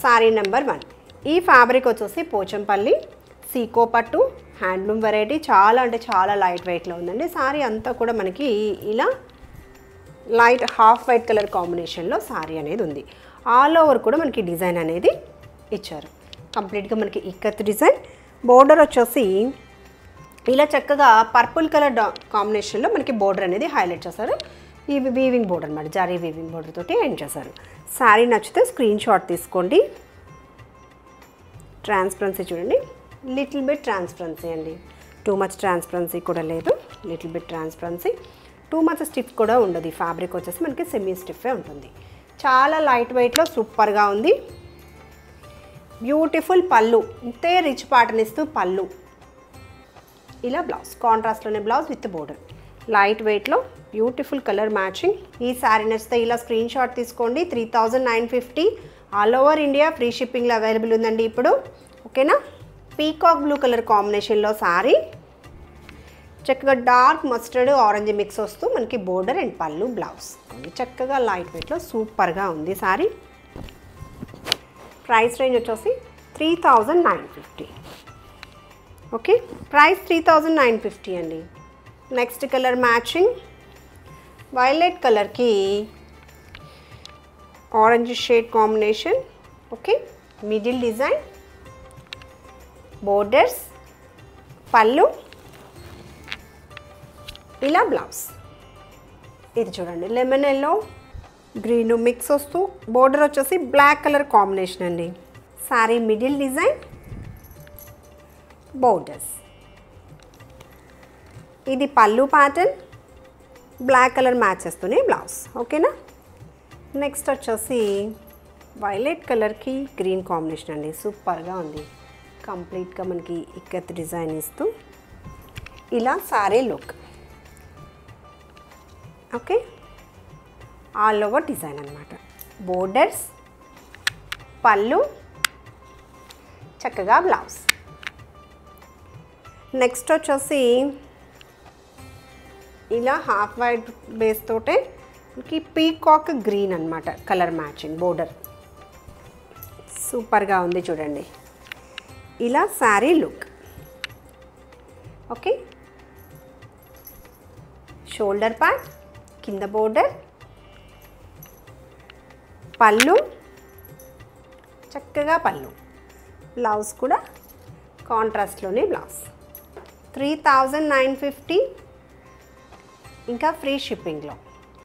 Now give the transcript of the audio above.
Sorry number 1. ఈ fabric వచ్చేసి పోచంపల్లి సీకో పట్టు హ్యాండ్లూమ్ వెరైటీ, చాలా అంటే చాలా లైట్ వెయిట్లో ఉందండి. సారీ అంతా కూడా మనకి ఇలా లైట్ హాఫ్ వైట్ కలర్ కాంబినేషన్లో సారీ అనేది ఉంది. ఆల్ ఓవర్ కూడా మనకి డిజైన్ అనేది ఇచ్చారు. కంప్లీట్గా మనకి ఇక్కత్ డిజైన్. బోర్డర్ వచ్చేసి ఇలా చక్కగా పర్పుల్ కలర్ కాంబినేషన్లో మనకి బోర్డర్ అనేది హైలైట్ చేశారు. ఈ వీవింగ్ బోర్డర్ అనమాట, జారీ వీవింగ్ బోర్డర్ తోటి ఎండ్ చేశారు. శారీ నచ్చితే స్క్రీన్ షాట్ తీసుకోండి. ట్రాన్స్పరెన్సీ చూడండి, లిటిల్ బిట్ ట్రాన్స్పరెన్సీ అండి, టూ మచ్ ట్రాన్స్పరెన్సీ కూడా లేదు, little bit transparency. Too much stiff కూడా ఉండదు. ఈ ఫ్యాబ్రిక్ వచ్చేసి మనకి సెమీ స్టిఫే ఉంటుంది. చాలా లైట్ వెయిట్లో సూపర్గా ఉంది. బ్యూటిఫుల్ పళ్ళు, ఇంతే రిచ్ ప్యాటర్న్ ఇస్తూ పళ్ళు, ఇలా బ్లౌజ్ కాంట్రాస్ట్లోనే బ్లౌజ్ విత్ బోర్డర్, లైట్ వెయిట్లో బ్యూటిఫుల్ కలర్ మ్యాచింగ్. ఈ శారీ నచ్చితే ఇలా స్క్రీన్ షాట్ తీసుకోండి. 3950 ఆల్ ఓవర్ ఇండియా ఫ్రీ షిప్పింగ్లో అవైలబుల్ ఉందండి ఇప్పుడు. ఓకేనా. పీకాక్ బ్లూ కలర్ కాంబినేషన్లో శారీ, చక్కగా డార్క్ మస్టర్డ్ ఆరెంజ్ మిక్స్ వస్తూ మనకి బోర్డర్ అండ్ పళ్ళు బ్లౌజ్, చక్కగా లైట్ వెయిట్లో సూపర్గా ఉంది శారీ. ప్రైస్ రేంజ్ వచ్చేసి 3950. ఓకే, ప్రైస్ 3950 అండి. నెక్స్ట్ కలర్ మ్యాచింగ్ వైలెట్ కలర్కి orange shade combination. Okay, middle design, borders, పళ్ళు, ఇలా బ్లౌజ్. ఇది చూడండి లెమన్ ఎల్లో గ్రీన్ మిక్స్ వస్తూ బోర్డర్ వచ్చేసి బ్లాక్ కలర్ కాంబినేషన్ అండి. శారీ మిడిల్ డిజైన్, బోర్డర్స్, ఇది పళ్ళు ప్యాటర్న్, బ్లాక్ కలర్ మ్యాచ్ చేస్తూనే బ్లౌజ్. ఓకేనా. నెక్స్ట్ వచ్చేసి వైలెట్ కలర్కి గ్రీన్ కాంబినేషన్ అండి, సూపర్గా ఉంది. కంప్లీట్గా మనకి ఇక్కత్ డిజైన్ ఇస్తూ ఇలా sorry look. Okay, all over design అనమాట. బోర్డర్స్, పళ్ళు, చక్కగా బ్లౌజ్. నెక్స్ట్ వచ్చేసి ఇలా హాఫ్ వైట్ బేస్ తోటే మనకి పీకాక్ గ్రీన్ అనమాట కలర్ మ్యాచింగ్ బోర్డర్, సూపర్గా ఉంది చూడండి. ఇలా sari look. Okay, shoulder part, కింద బోర్డర్, పళ్ళు, చక్కగా పళ్ళు, బ్లౌజ్ కూడా కాంట్రాస్ట్లోనే బ్లౌజ్. 3950 ఇంకా ఫ్రీ షిప్పింగ్లో.